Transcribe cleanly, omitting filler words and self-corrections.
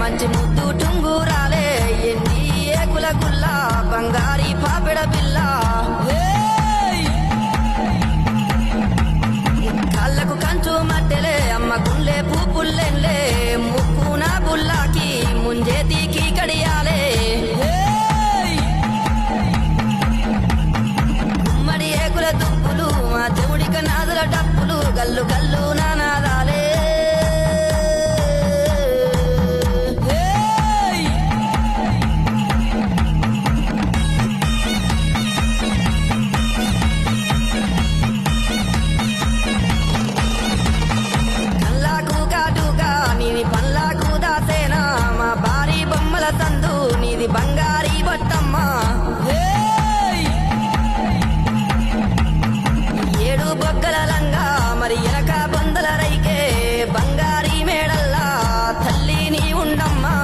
మంచి ముద్దు టుంగురాలే ఎన్ని ఏకుల గుల్ల బంగారీ పాపెడ బిల్ల కళ్ళకు కంచు మట్టెలే అమ్మ గుండె పూపుల్లెన్లే ముక్కున బుల్లాకి ముంజేతికి కడియాలే గుమ్మడి ఏకుల దుప్పులు మా చెవుడిక నాదుల డప్పులు గల్లు గల్లు నానాదాలే సందు నీది బంగారీ బొట్టమ్మ ఏడు బొగ్గల లంగా మరి ఎనక బొందల రైకే బంగారీ మేడల్లా తల్లి నీ ఉండమ్మా